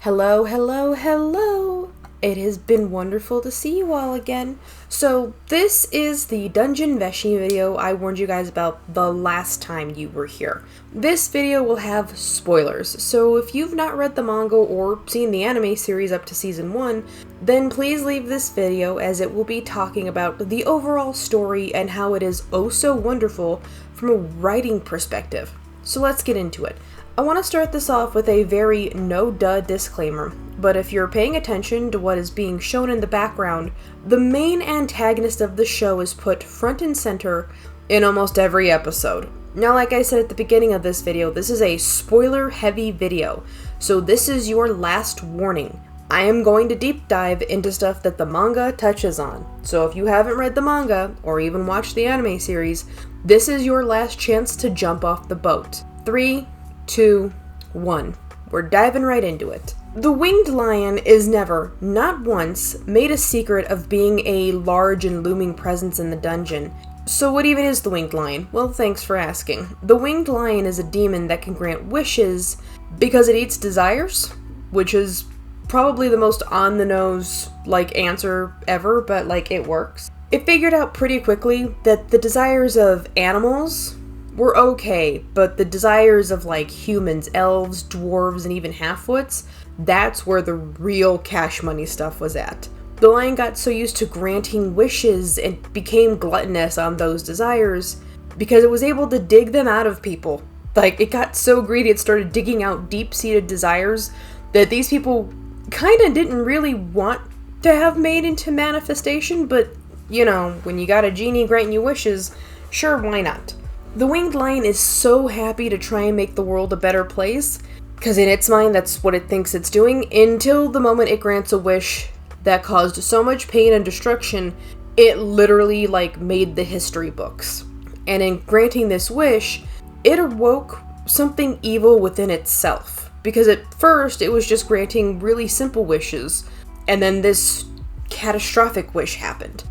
Hello, hello, hello! It has been wonderful to see you all again. So, this is the Dungeon Meshi video I warned you guys about the last time you were here. This video will have spoilers, so if you've not read the manga or seen the anime series up to season 1, then please leave this video as it will be talking about the overall story and how it is oh so wonderful from a writing perspective. So let's get into it. I want to start this off with a very no-duh disclaimer, but if you're paying attention to what is being shown in the background, the main antagonist of the show is put front and center in almost every episode. Now, like I said at the beginning of this video, this is a spoiler-heavy video, so this is your last warning. I am going to deep dive into stuff that the manga touches on, so if you haven't read the manga, or even watched the anime series, this is your last chance to jump off the boat. 3, 2, 1. We're diving right into it. The winged lion is never, not once, made a secret of being a large and looming presence in the dungeon. So what even is the winged lion? Well, thanks for asking. The winged lion is a demon that can grant wishes because it eats desires, which is probably the most on-the-nose, answer ever, but, it works. It figured out pretty quickly that the desires of animals were okay, but the desires of humans, elves, dwarves, and even halfwits, that's where the real cash money stuff was at. The lion got so used to granting wishes and became gluttonous on those desires because it was able to dig them out of people. It got so greedy it started digging out deep-seated desires that these people kinda didn't really want to have made into manifestation, but, when you got a genie granting you wishes, sure, why not? The winged lion is so happy to try and make the world a better place, because in its mind that's what it thinks it's doing, until the moment it grants a wish that caused so much pain and destruction, it literally, made the history books. And in granting this wish, it awoke something evil within itself, because at first it was just granting really simple wishes, and then this catastrophic wish happened.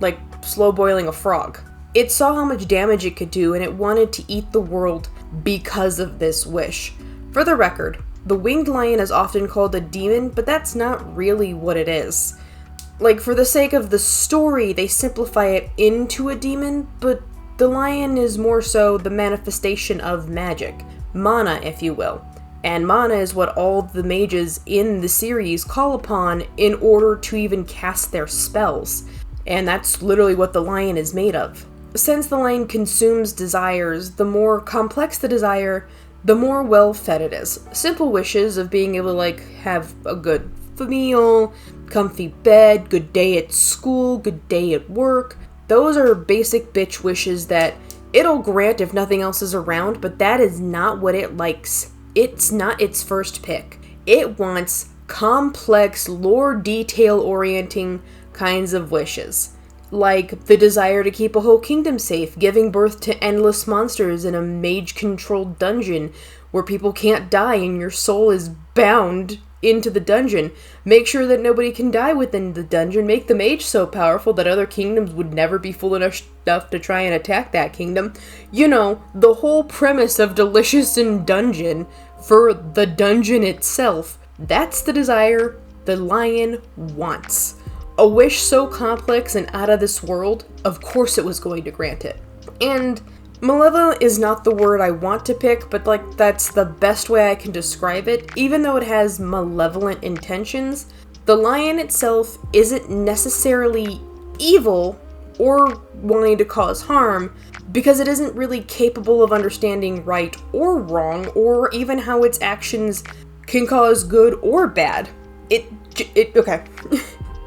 Like slow boiling a frog. It saw how much damage it could do, and it wanted to eat the world because of this wish. For the record, the winged lion is often called a demon, but that's not really what it is. For the sake of the story, they simplify it into a demon, but the lion is more so the manifestation of magic. Mana, if you will. And mana is what all the mages in the series call upon in order to even cast their spells. And that's literally what the lion is made of. Since the lion consumes desires, the more complex the desire, the more well-fed it is. Simple wishes of being able to, have a good meal, comfy bed, good day at school, good day at work. Those are basic bitch wishes that it'll grant if nothing else is around, but that is not what it likes. It's not its first pick. It wants complex, lore detail-orienting kinds of wishes. Like the desire to keep a whole kingdom safe, giving birth to endless monsters in a mage-controlled dungeon where people can't die and your soul is bound into the dungeon. Make sure that nobody can die within the dungeon. Make the mage so powerful that other kingdoms would never be fool enough to try and attack that kingdom. The whole premise of Delicious in Dungeon for the dungeon itself. That's the desire the lion wants. A wish so complex and out of this world, of course it was going to grant it. And malevolent is not the word I want to pick, but that's the best way I can describe it. Even though it has malevolent intentions, the lion itself isn't necessarily evil or wanting to cause harm, because it isn't really capable of understanding right or wrong, or even how its actions can cause good or bad. Okay.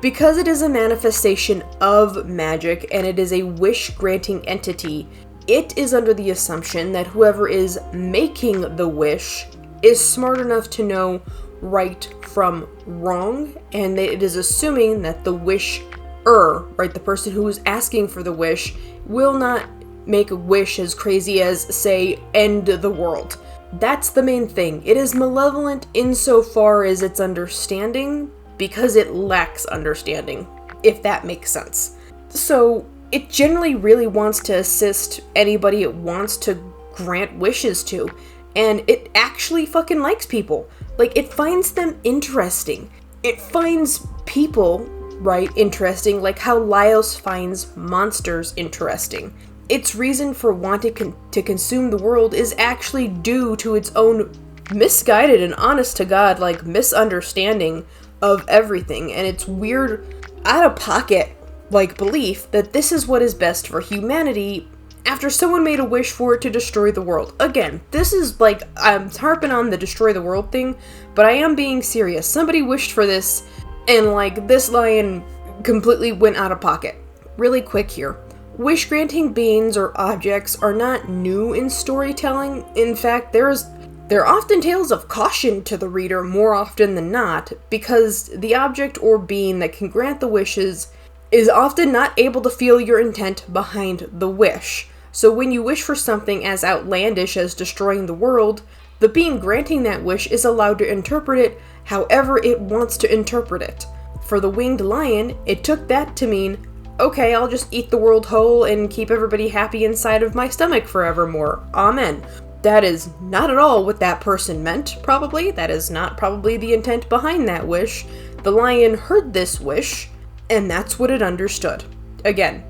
Because it is a manifestation of magic and it is a wish-granting entity, it is under the assumption that whoever is making the wish is smart enough to know right from wrong, and that it is assuming that the wisher, the person who is asking for the wish, will not make a wish as crazy as, say, end the world. That's the main thing. It is malevolent insofar as its understanding, because it lacks understanding, if that makes sense. So, it generally really wants to assist anybody it wants to grant wishes to, and it actually fucking likes people. Like, it finds them interesting. It finds people, right, interesting, like how Laios finds monsters interesting. Its reason for wanting to consume the world is actually due to its own misguided and honest-to-God, like, misunderstanding of everything, and its weird, out-of-pocket, like, belief that this is what is best for humanity after someone made a wish for it to destroy the world. Again, this is, like, I'm harping on the destroy the world thing, but I am being serious. Somebody wished for this, and, like, this lion completely went out of pocket. Really quick here. Wish-granting beings or objects are not new in storytelling. In fact, there are often tales of caution to the reader more often than not, because the object or being that can grant the wishes is often not able to feel your intent behind the wish. So when you wish for something as outlandish as destroying the world, the being granting that wish is allowed to interpret it however it wants to interpret it. For the winged lion, it took that to mean, okay, I'll just eat the world whole and keep everybody happy inside of my stomach forevermore. Amen. That is not at all what that person meant, probably. That is not probably the intent behind that wish. The lion heard this wish, and that's what it understood. Again,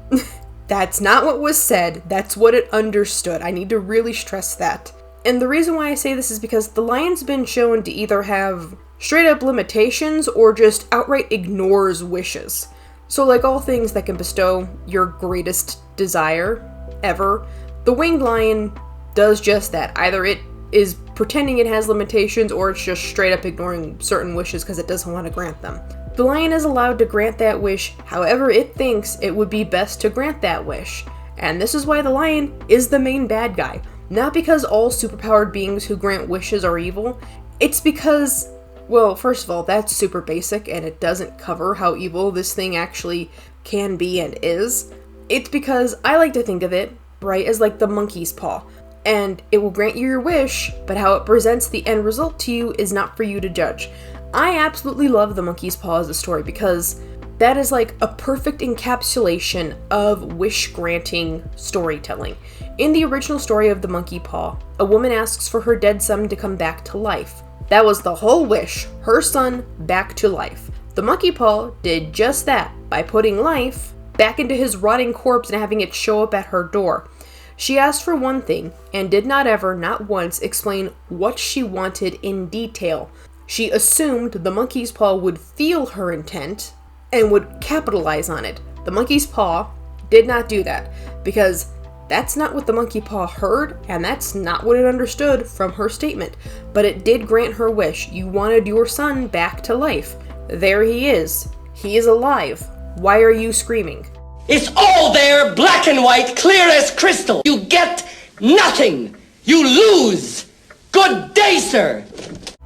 that's not what was said, that's what it understood. I need to really stress that. And the reason why I say this is because the lion's been shown to either have straight up limitations or just outright ignores wishes. So like all things that can bestow your greatest desire ever, the winged lion does just that. Either it is pretending it has limitations or it's just straight up ignoring certain wishes because it doesn't want to grant them. The lion is allowed to grant that wish however it thinks it would be best to grant that wish. And this is why the lion is the main bad guy. Not because all superpowered beings who grant wishes are evil. It's because, well, first of all, that's super basic and it doesn't cover how evil this thing actually can be and is. It's because I like to think of it, right, as like the monkey's paw. And it will grant you your wish, but how it presents the end result to you is not for you to judge. I absolutely love the monkey's paw as a story because that is like a perfect encapsulation of wish-granting storytelling. In the original story of the monkey paw, a woman asks for her dead son to come back to life. That was the whole wish, her son back to life. The monkey paw did just that by putting life back into his rotting corpse and having it show up at her door. She asked for one thing and did not ever, not once, explain what she wanted in detail. She assumed the monkey's paw would feel her intent and would capitalize on it. The monkey's paw did not do that because that's not what the monkey paw heard and that's not what it understood from her statement. But it did grant her wish. You wanted your son back to life. There he is. He is alive. Why are you screaming? It's all there, black and white, clear as crystal. You get nothing. You lose. Good day, sir.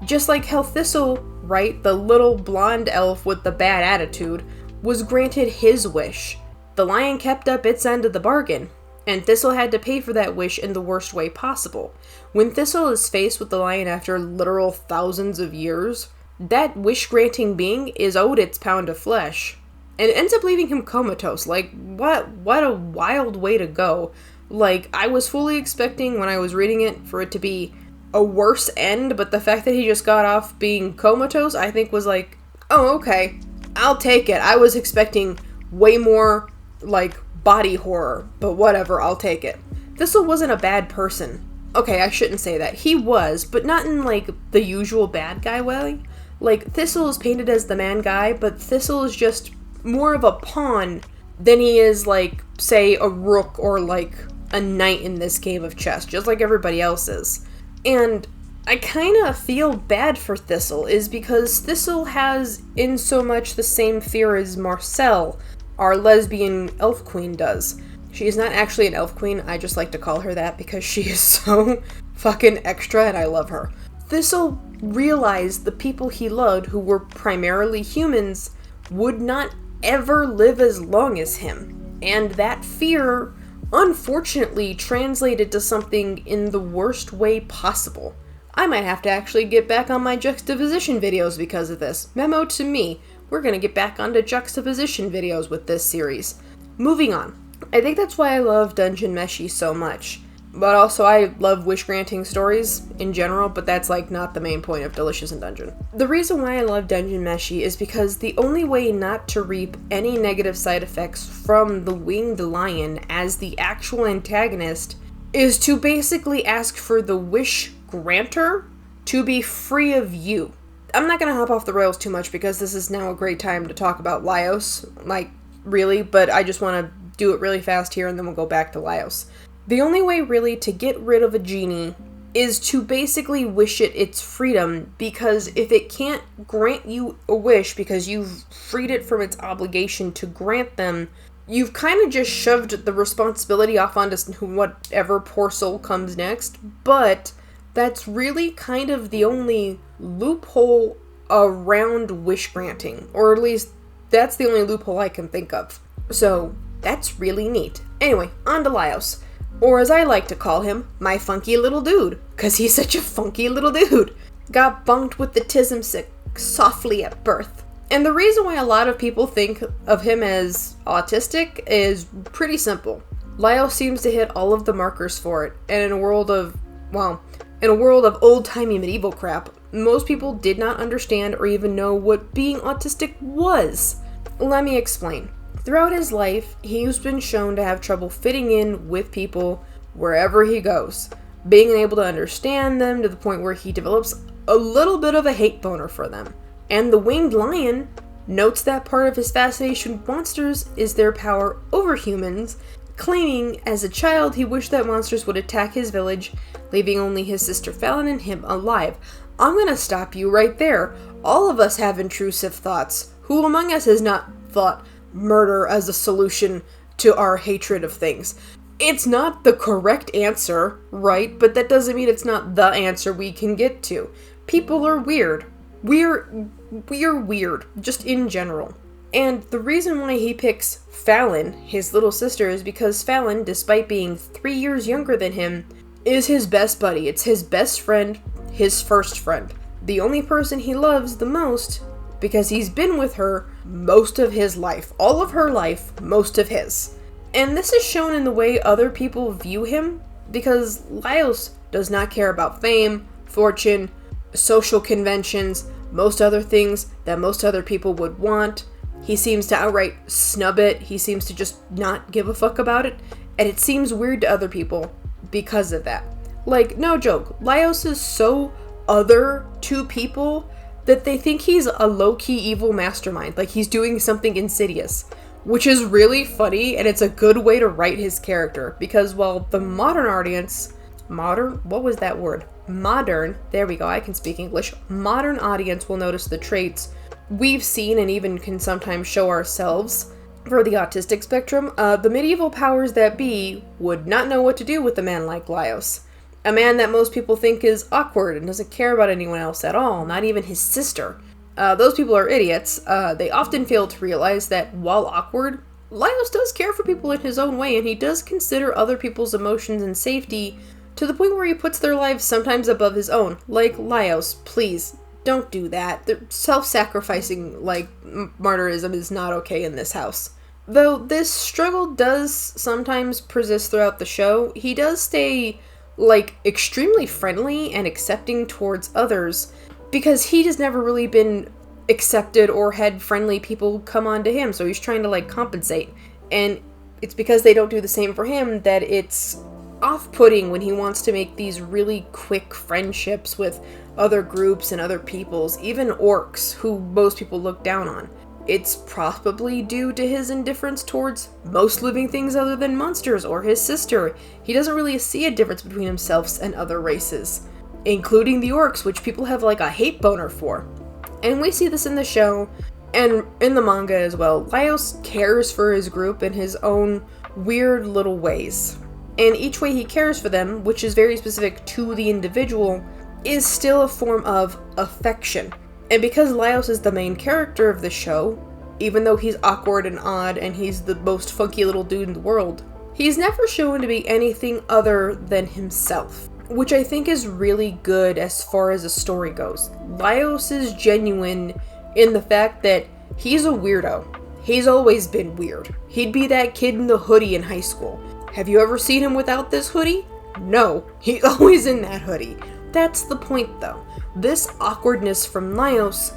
Just like how Thistle, right, the little blonde elf with the bad attitude, was granted his wish. The lion kept up its end of the bargain, and Thistle had to pay for that wish in the worst way possible. When Thistle is faced with the lion after literal thousands of years, that wish-granting being is owed its pound of flesh. And it ends up leaving him comatose. Like, what a wild way to go. Like, I was fully expecting when I was reading it for it to be a worse end, but the fact that he just got off being comatose, I think was like, oh, okay, I'll take it. I was expecting way more, like, body horror, but whatever, I'll take it. Thistle wasn't a bad person. Okay, I shouldn't say that. He was, but not in, like, the usual bad guy way. Like, Thistle is painted as the man guy, but Thistle is just more of a pawn than he is, like, say, a rook or, like, a knight in this game of chess, just like everybody else is. And I kind of feel bad for Thistle, is because Thistle has in so much the same fear as Marcel, our lesbian elf queen, does. She is not actually an elf queen, I just like to call her that because she is so fucking extra and I love her. Thistle realized the people he loved, who were primarily humans, would not ever live as long as him. And that fear, unfortunately, translated to something in the worst way possible. I might have to actually get back on my juxtaposition videos because of this. Memo to me, we're gonna get back onto juxtaposition videos with this series. Moving on. I think that's why I love Dungeon Meshi so much. But also, I love wish-granting stories in general, but that's, like, not the main point of Delicious in Dungeon. The reason why I love Dungeon Meshi is because the only way not to reap any negative side effects from the winged lion as the actual antagonist is to basically ask for the wish granter to be free of you. I'm not gonna hop off the rails too much because this is now a great time to talk about Laios, like, really, but I just want to do it really fast here and then we'll go back to Laios. The only way really to get rid of a genie is to basically wish it its freedom, because if it can't grant you a wish because you've freed it from its obligation to grant them, you've kind of just shoved the responsibility off onto whatever poor soul comes next. But that's really kind of the only loophole around wish granting, or at least that's the only loophole I can think of. So that's really neat. Anyway, on to Laios. Or as I like to call him, my funky little dude, cause he's such a funky little dude. Got bunked with the tism sick softly at birth. And the reason why a lot of people think of him as autistic is pretty simple. Laios seems to hit all of the markers for it, and in a world of old-timey medieval crap, most people did not understand or even know what being autistic was. Let me explain. Throughout his life, he's been shown to have trouble fitting in with people wherever he goes, being able to understand them to the point where he develops a little bit of a hate boner for them. And the winged lion notes that part of his fascination with monsters is their power over humans, claiming as a child he wished that monsters would attack his village, leaving only his sister Fallon and him alive. I'm gonna stop you right there. All of us have intrusive thoughts. Who among us has not thought murder as a solution to our hatred of things? It's not the correct answer, right? But that doesn't mean it's not the answer we can get to. People are weird. We're weird, just in general. And the reason why he picks Fallon, his little sister, is because Fallon, despite being 3 years younger than him, is his best buddy. It's his best friend, his first friend. The only person he loves the most, because he's been with her most of his life. All of her life, most of his. And this is shown in the way other people view him, because Laios does not care about fame, fortune, social conventions, most other things that most other people would want. He seems to outright snub it. He seems to just not give a fuck about it. And it seems weird to other people because of that. Like, no joke, Laios is so other to people that they think he's a low-key evil mastermind, like he's doing something insidious, which is really funny, and it's a good way to write his character, because while the modern audience, there we go, I can speak English, modern audience will notice the traits we've seen and even can sometimes show ourselves for the autistic spectrum, the medieval powers that be would not know what to do with a man like Laios. A man that most people think is awkward and doesn't care about anyone else at all, not even his sister. Those people are idiots. They often fail to realize that while awkward, Laios does care for people in his own way, and he does consider other people's emotions and safety to the point where he puts their lives sometimes above his own. Like, Laios, please, don't do that. The self-sacrificing, martyrism is not okay in this house. Though this struggle does sometimes persist throughout the show, he does stay extremely friendly and accepting towards others, because he has never really been accepted or had friendly people come on to him, so he's trying to compensate. And it's because they don't do the same for him that it's off-putting when he wants to make these really quick friendships with other groups and other peoples, even orcs, who most people look down on. It's probably due to his indifference towards most living things other than monsters or his sister. He doesn't really see a difference between himself and other races, including the orcs, which people have a hate boner for. And we see this in the show and in the manga as well. Laios cares for his group in his own weird little ways. And each way he cares for them, which is very specific to the individual, is still a form of affection. And because Laios is the main character of the show, even though he's awkward and odd and he's the most funky little dude in the world, he's never shown to be anything other than himself, which I think is really good as far as the story goes. Laios is genuine in the fact that he's a weirdo. He's always been weird. He'd be that kid in the hoodie in high school. Have you ever seen him without this hoodie? No, he's always in that hoodie. That's the point though. This awkwardness from Laios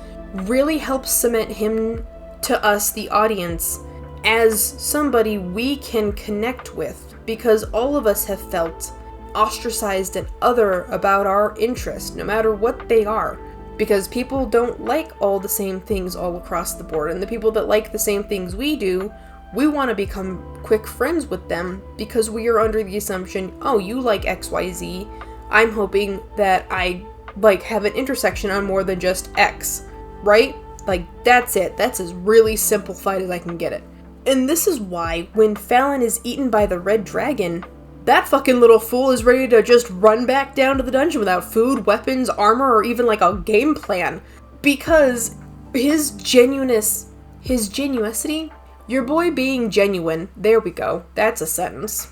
really helps cement him to us, the audience, as somebody we can connect with, because all of us have felt ostracized and other about our interests, no matter what they are, because people don't like all the same things all across the board, and the people that like the same things we do, we want to become quick friends with them because we are under the assumption, oh, you like XYZ, I'm hoping that I have an intersection on more than just X, right? That's it. That's as really simplified as I can get it. And this is why when Fallon is eaten by the red dragon, that fucking little fool is ready to just run back down to the dungeon without food, weapons, armor, or even a game plan. Because his genuinity, your boy being genuine, there we go, that's a sentence,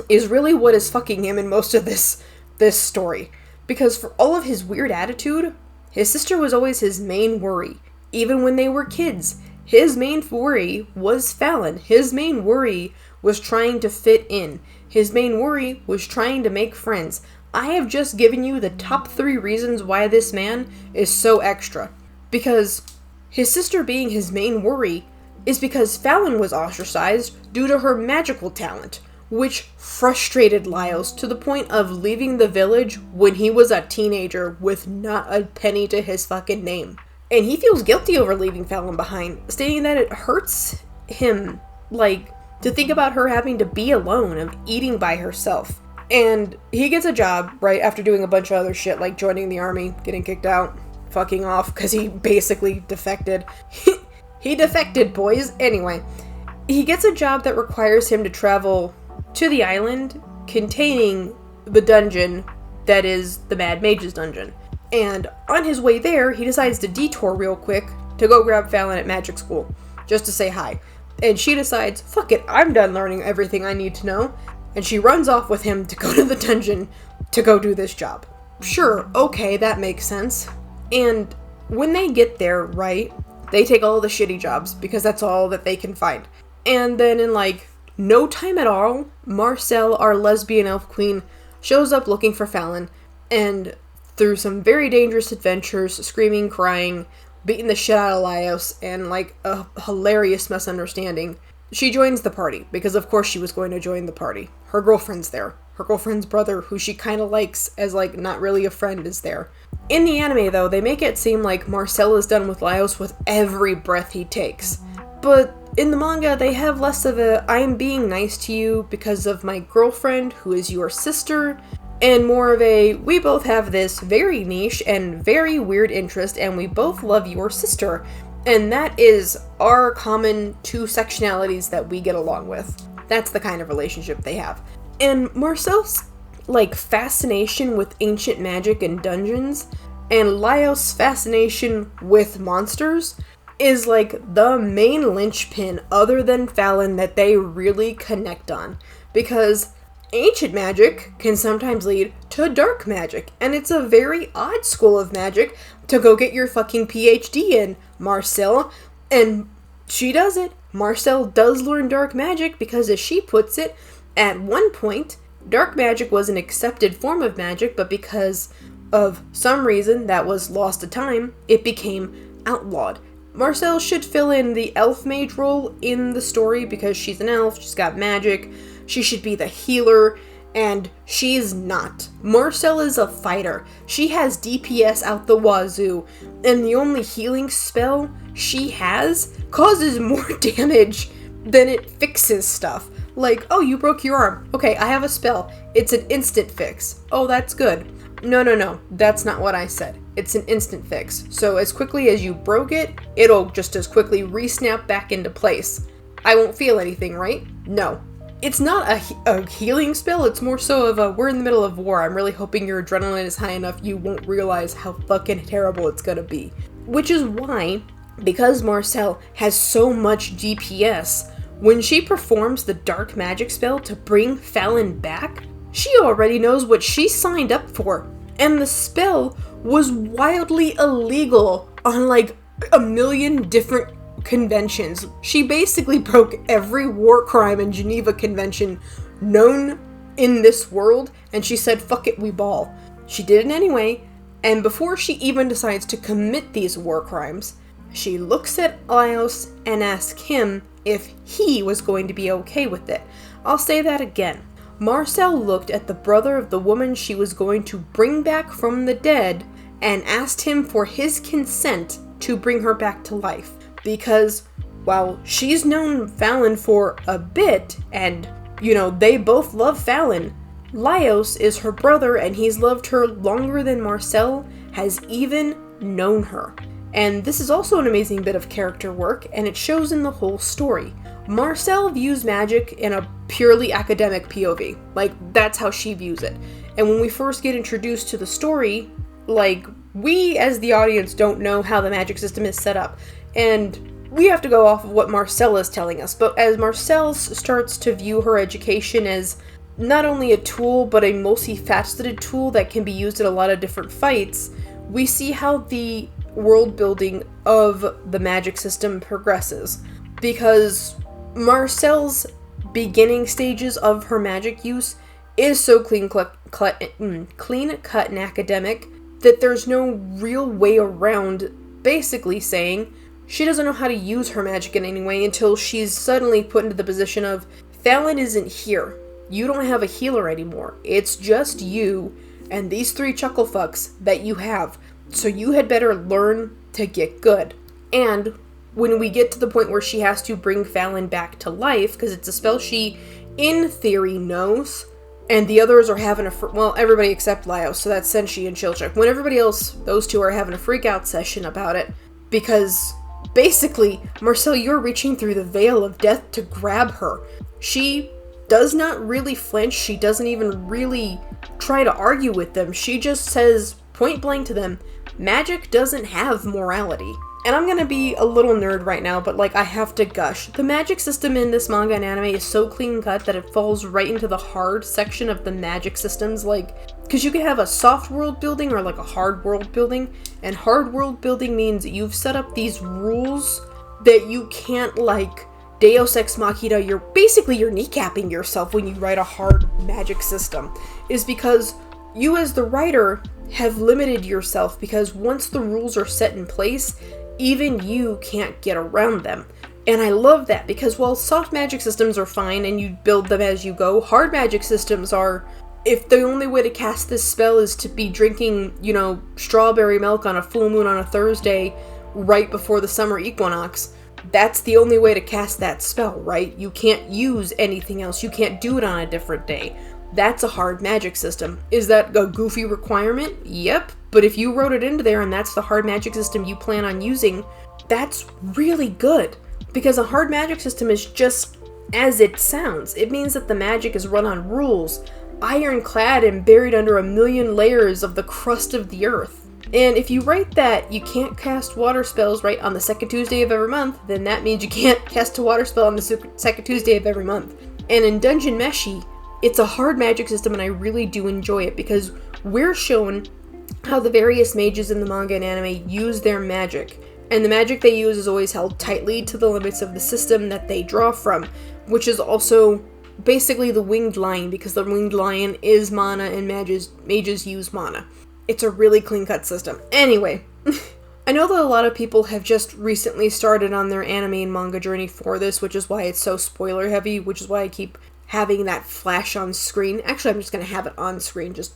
is really what is fucking him in most of this story. Because for all of his weird attitude, his sister was always his main worry. Even when they were kids, his main worry was Fallon. His main worry was trying to fit in. His main worry was trying to make friends. I have just given you the top 3 reasons why this man is so extra. Because his sister being his main worry is because Fallon was ostracized due to her magical talent, which frustrated Laios to the point of leaving the village when he was a teenager with not a penny to his fucking name. And he feels guilty over leaving Fallon behind, stating that it hurts him, to think about her having to be alone and eating by herself. And he gets a job, right, after doing a bunch of other shit, like joining the army, getting kicked out, fucking off, because he basically defected. He defected, boys. Anyway, he gets a job that requires him to travel to the island containing the dungeon that is the Mad Mage's dungeon. And on his way there, he decides to detour real quick to go grab Fallon at magic school, just to say hi. And she decides, fuck it, I'm done learning everything I need to know. And she runs off with him to go to the dungeon to go do this job. Sure, okay, that makes sense. And when they get there, right, they take all the shitty jobs because that's all that they can find. And then in no time at all, Marcel, our lesbian elf queen, shows up looking for Fallon, and through some very dangerous adventures, screaming, crying, beating the shit out of Laios, and a hilarious misunderstanding, she joins the party, because of course she was going to join the party. Her girlfriend's there. Her girlfriend's brother, who she kind of likes as not really a friend, is there. In the anime though, they make it seem like Marcel is done with Laios with every breath he takes. But in the manga, they have less of a, I'm being nice to you because of my girlfriend, who is your sister, and more of a, we both have this very niche and very weird interest, and we both love your sister. And that is our common 2 sectionalities that we get along with. That's the kind of relationship they have. And Marcel's, fascination with ancient magic and dungeons, and Laios' fascination with monsters, is the main linchpin other than Fallon that they really connect on. Because ancient magic can sometimes lead to dark magic, and it's a very odd school of magic to go get your fucking PhD in, Marcel. And she does it. Marcel does learn dark magic because, as she puts it, at one point, dark magic was an accepted form of magic, but because of some reason that was lost to time, it became outlawed. Marcel should fill in the elf mage role in the story because she's an elf, she's got magic, she should be the healer, and she's not. Marcel is a fighter. She has DPS out the wazoo, and the only healing spell she has causes more damage than it fixes stuff. Oh, you broke your arm. Okay, I have a spell. It's an instant fix. Oh, that's good. No, that's not what I said. It's an instant fix. So as quickly as you broke it, it'll just as quickly re-snap back into place. I won't feel anything, right? No. It's not a healing spell, it's more so of a, we're in the middle of war, I'm really hoping your adrenaline is high enough you won't realize how fucking terrible it's gonna be. Which is why, because Marcel has so much DPS, when she performs the dark magic spell to bring Fallon back, she already knows what she signed up for. And the spell was wildly illegal on a million different conventions. She basically broke every war crime and Geneva Convention known in this world, and she said, fuck it, we ball. She did it anyway, and before she even decides to commit these war crimes, she looks at Laios and asks him if he was going to be okay with it. I'll say that again. Marcel looked at the brother of the woman she was going to bring back from the dead and asked him for his consent to bring her back to life. Because while she's known Fallon for a bit, and, they both love Fallon, Laios is her brother and he's loved her longer than Marcel has even known her. And this is also an amazing bit of character work, and it shows in the whole story. Marcel views magic in a purely academic POV. That's how she views it. And when we first get introduced to the story, we as the audience don't know how the magic system is set up. And we have to go off of what Marcel is telling us. But as Marcel starts to view her education as not only a tool, but a multifaceted tool that can be used in a lot of different fights, we see how the world building of the magic system progresses. Because Marcel's beginning stages of her magic use is so clean cut and academic that there's no real way around basically saying she doesn't know how to use her magic in any way until she's suddenly put into the position of, Fallon isn't here. You don't have a healer anymore. It's just you and these 3 chuckle fucks that you have. So you had better learn to get good. And when we get to the point where she has to bring Fallon back to life, because it's a spell she, in theory, knows, and the others are having everybody except Laios, so that's Senshi and Chilchuk. When everybody else, those 2 are having a freak-out session about it, because basically, Marcel, you're reaching through the veil of death to grab her. She does not really flinch, she doesn't even really try to argue with them, she just says point blank to them, magic doesn't have morality. And I'm gonna be a little nerd right now, but I have to gush. The magic system in this manga and anime is so clean cut that it falls right into the hard section of the magic systems, because you can have a soft world building or a hard world building, and hard world building means you've set up these rules that you can't Deus Ex Machina, you're kneecapping yourself when you write a hard magic system, is because you as the writer have limited yourself, because once the rules are set in place, even you can't get around them. And I love that, because while soft magic systems are fine and you build them as you go, hard magic systems are, if the only way to cast this spell is to be drinking, strawberry milk on a full moon on a Thursday right before the summer equinox, that's the only way to cast that spell, right? You can't use anything else. You can't do it on a different day. That's a hard magic system. Is that a goofy requirement? Yep. But if you wrote it into there and that's the hard magic system you plan on using, that's really good. Because a hard magic system is just as it sounds. It means that the magic is run on rules, ironclad and buried under a million layers of the crust of the earth. And if you write that you can't cast water spells right on the second Tuesday of every month, then that means you can't cast a water spell on the second Tuesday of every month. And in Dungeon Meshi, it's a hard magic system, and I really do enjoy it because we're shown how the various mages in the manga and anime use their magic. And the magic they use is always held tightly to the limits of the system that they draw from, which is also basically the winged lion, because the winged lion is mana and mages use mana. It's a really clean-cut system. Anyway, I know that a lot of people have just recently started on their anime and manga journey for this, which is why it's so spoiler-heavy, which is why I keep having that flash on screen. Actually, I'm just going to have it on screen, just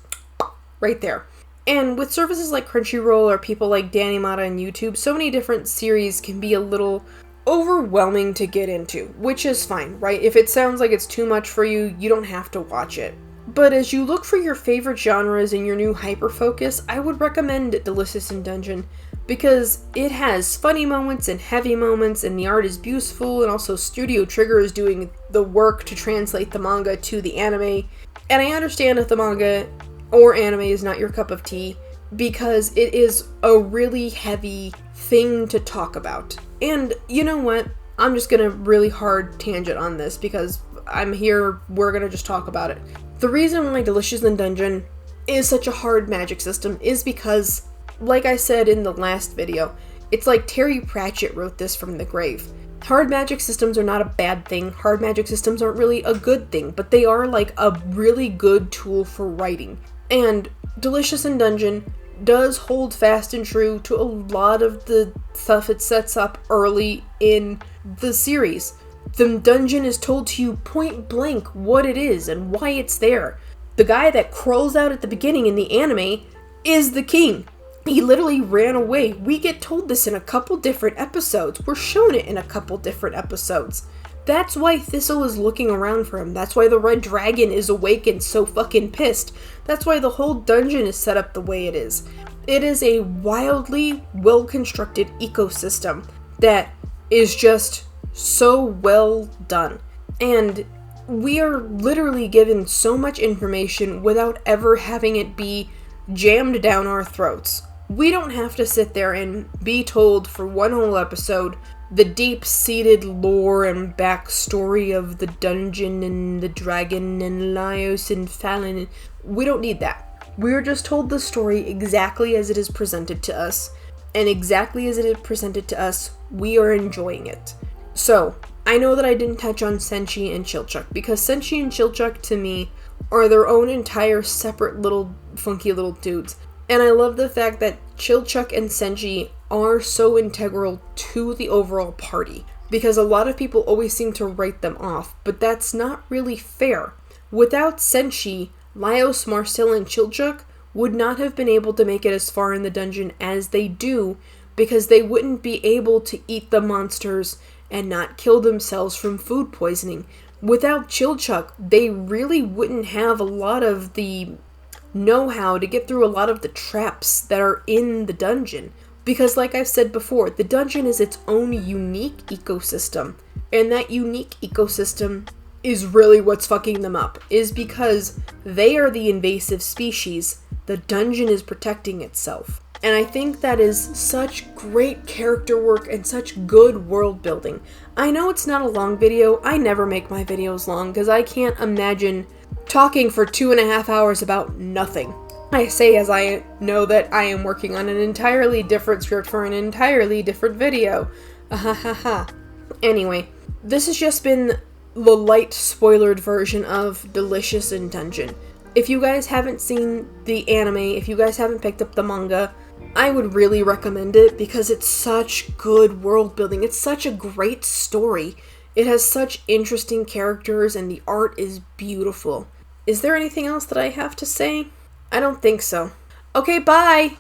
right there. And with services like Crunchyroll or people like Danimata and YouTube, so many different series can be a little overwhelming to get into, which is fine, right? If it sounds like it's too much for you, you don't have to watch it. But as you look for your favorite genres and your new hyper-focus, I would recommend Delicious in Dungeon, because it has funny moments and heavy moments, and the art is beautiful, and also Studio Trigger is doing the work to translate the manga to the anime. And I understand if the manga or anime is not your cup of tea, because it is a really heavy thing to talk about. And you know what? I'm just gonna really hard tangent on this, because I'm here, we're gonna just talk about it. The reason why Delicious in Dungeon is such a hard magic system is because, like I said in the last video, it's like Terry Pratchett wrote this from the grave. Hard magic systems are not a bad thing. Hard magic systems aren't really a good thing, but they are like a really good tool for writing. And Delicious in Dungeon does hold fast and true to a lot of the stuff it sets up early in the series. The dungeon is told to you point blank what it is and why it's there. The guy that crawls out at the beginning in the anime is the king. He literally ran away. We get told this in a couple different episodes. We're shown it in a couple different episodes. That's why Thistle is looking around for him. That's why the red dragon is awake and so fucking pissed. That's why the whole dungeon is set up the way it is. It is a wildly well-constructed ecosystem that is just so well done. And we are literally given so much information without ever having it be jammed down our throats. We don't have to sit there and be told for one whole episode the deep-seated lore and backstory of the dungeon and the dragon and Laios and Fallon. We don't need that. We're just told the story exactly as it is presented to us, and exactly as it is presented to us, we are enjoying it. So, I know that I didn't touch on Senshi and Chilchuk, because Senshi and Chilchuk, to me, are their own entire separate little funky little dudes. And I love the fact that Chilchuk and Senshi are so integral to the overall party, because a lot of people always seem to write them off, but that's not really fair. Without Senshi, Laios, Marcel, and Chilchuk would not have been able to make it as far in the dungeon as they do, because they wouldn't be able to eat the monsters and not kill themselves from food poisoning. Without Chilchuk, they really wouldn't have a lot of the know-how to get through a lot of the traps that are in the dungeon. Because like I've said before, the dungeon is its own unique ecosystem. And that unique ecosystem is really what's fucking them up. Is because they are the invasive species. The dungeon is protecting itself. And I think that is such great character work and such good world building. I know it's not a long video. I never make my videos long because I can't imagine talking for 2.5 hours about nothing. I say as I know that I am working on an entirely different script for an entirely different video. Anyway, this has just been the light spoilered version of Delicious in Dungeon. If you guys haven't seen the anime, if you guys haven't picked up the manga, I would really recommend it because it's such good world building. It's such a great story. It has such interesting characters and the art is beautiful. Is there anything else that I have to say? I don't think so. Okay, bye!